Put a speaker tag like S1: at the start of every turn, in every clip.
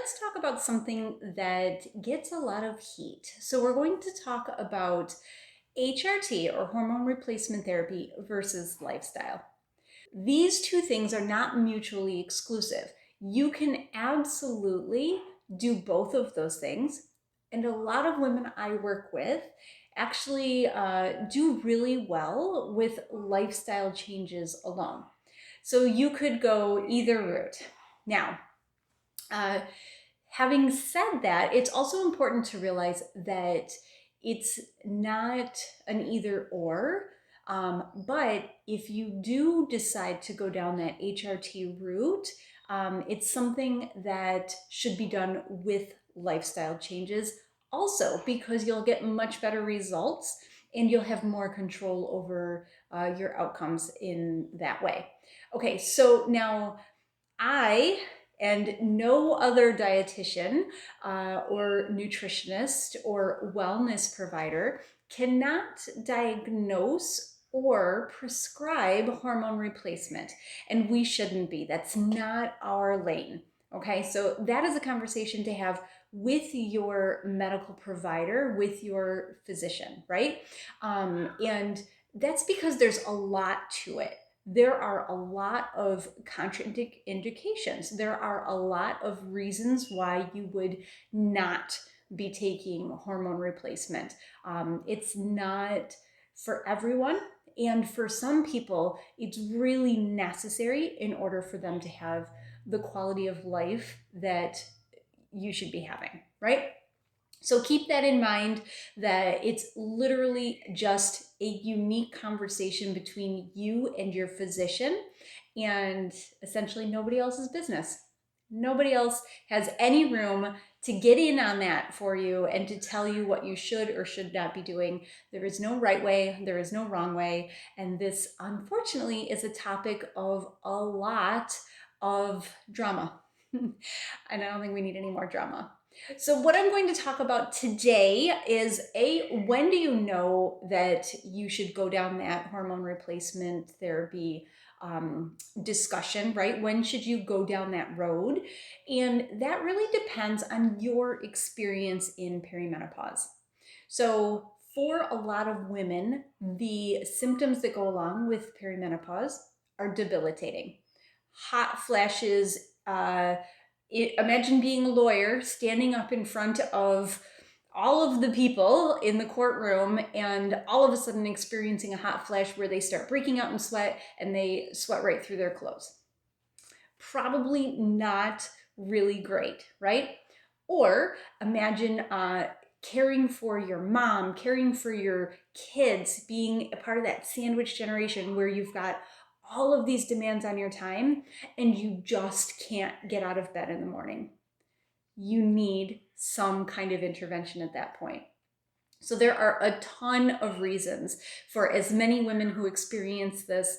S1: let's talk about something that gets a lot of heat. So we're going to talk about HRT, or hormone replacement therapy, versus lifestyle. These two things are not mutually exclusive. You can absolutely do both of those things. And a lot of women I work with actually do really well with lifestyle changes alone. So you could go either route. Now, uh, having said that, it's also important to realize that it's not an either or. But if you do decide to go down that HRT route, it's something that should be done with lifestyle changes also, because you'll get much better results and you'll have more control over your outcomes in that way. Okay, so now I and no other dietitian or nutritionist or wellness provider cannot diagnose or prescribe hormone replacement. And we shouldn't be. That's not our lane. Okay, so that is a conversation to have with your medical provider, with your physician, right? And that's because there's a lot to it. There are a lot of contraindications. There are a lot of reasons why you would not be taking hormone replacement. It's not for everyone. And for some people, it's really necessary in order for them to have the quality of life that you should be having, right? So keep that in mind, that it's literally just a unique conversation between you and your physician, and essentially nobody else's business. Nobody else has any room to get in on that for you and to tell you what you should or should not be doing. There is no right way, there is no wrong way. And this, unfortunately, is a topic of a lot of drama. And I don't think we need any more drama. So what I'm going to talk about today is when do you know that you should go down that hormone replacement therapy discussion, right? When should you go down that road? And that really depends on your experience in perimenopause. So for a lot of women, the symptoms that go along with perimenopause are debilitating. Hot flashes, imagine being a lawyer standing up in front of all of the people in the courtroom and all of a sudden experiencing a hot flash where they start breaking out in sweat and they sweat right through their clothes. Probably not really great, right? Or imagine caring for your mom, caring for your kids, being a part of that sandwich generation where you've got all of these demands on your time and you just can't get out of bed in the morning. You need some kind of intervention at that point. So there are a ton of reasons for as many women who experience this,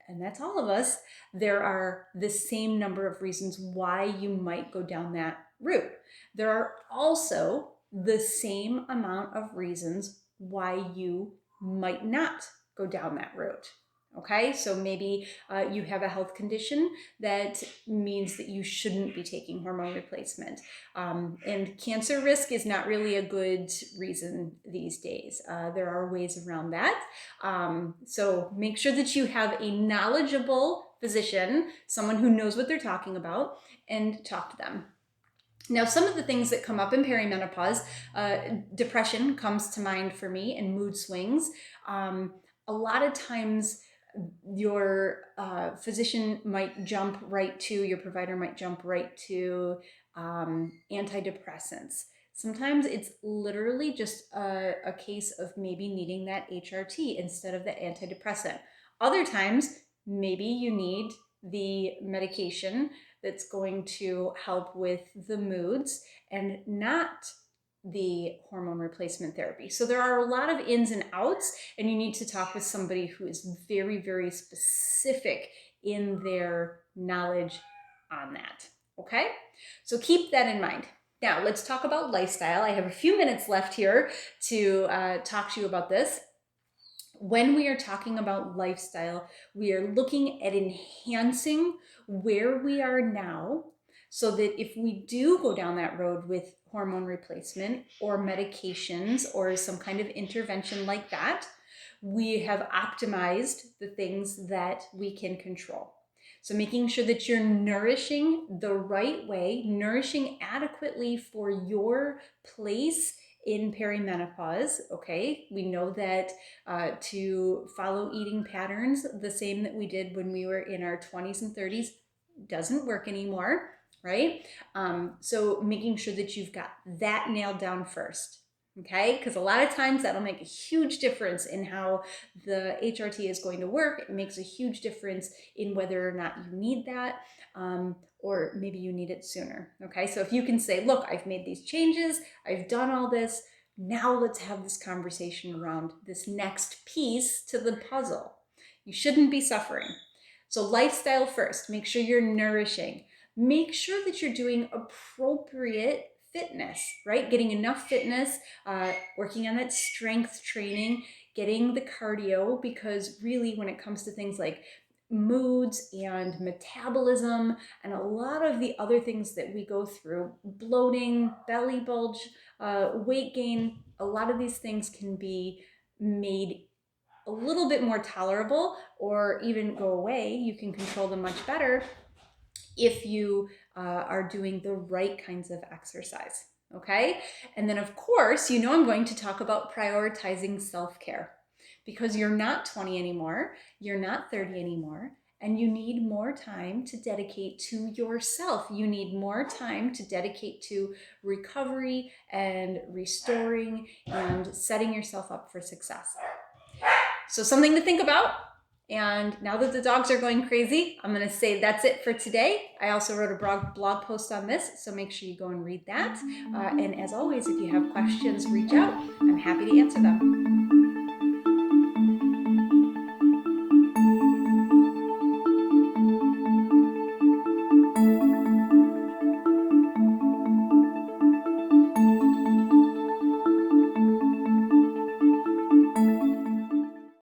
S1: and that's all of us. There are the same number of reasons why you might go down that route. There are also the same amount of reasons why you might not go down that route. Okay, so maybe you have a health condition that means that you shouldn't be taking hormone replacement. And cancer risk is not really a good reason these days. There are ways around that. So make sure that you have a knowledgeable physician, someone who knows what they're talking about, and talk to them. Now, some of the things that come up in perimenopause, depression comes to mind for me, and mood swings. A lot of times your physician might jump right to, your provider might jump right to antidepressants. Sometimes it's literally just a case of maybe needing that HRT instead of the antidepressant. Other times, maybe you need the medication that's going to help with the moods and not the hormone replacement therapy. So there are a lot of ins and outs, and you need to talk with somebody who is very, very specific in their knowledge on that. Okay? So keep that in mind. Now, let's talk about lifestyle. I have a few minutes left here to talk to you about this. When we are talking about lifestyle, we are looking at enhancing where we are now so that if we do go down that road with hormone replacement or medications or some kind of intervention like that, we have optimized the things that we can control. So making sure that you're nourishing the right way, nourishing adequately for your place in perimenopause. Okay, we know that to follow eating patterns the same that we did when we were in our 20s and 30s doesn't work anymore, right? So making sure that you've got that nailed down first. Okay, because a lot of times that'll make a huge difference in how the HRT is going to work. It makes a huge difference in whether or not you need that, or maybe you need it sooner. Okay, so if you can say, look, I've made these changes, I've done all this, now let's have this conversation around this next piece to the puzzle. You shouldn't be suffering. So lifestyle first, make sure you're nourishing. Make sure that you're doing appropriate fitness, right? Getting enough fitness, working on that strength training, getting the cardio, because really when it comes to things like moods and metabolism and a lot of the other things that we go through, bloating, belly bulge, weight gain, a lot of these things can be made a little bit more tolerable or even go away. You can control them much better if you are doing the right kinds of exercise, okay? And then of course, I'm going to talk about prioritizing self-care, because you're not 20 anymore, you're not 30 anymore, and you need more time to dedicate to yourself. You need more time to dedicate to recovery and restoring and setting yourself up for success. So something to think about. And now that the dogs are going crazy, I'm going to say that's it for today. I also wrote a blog post on this, so make sure you go and read that. And as always, if you have questions, reach out. I'm happy to answer them.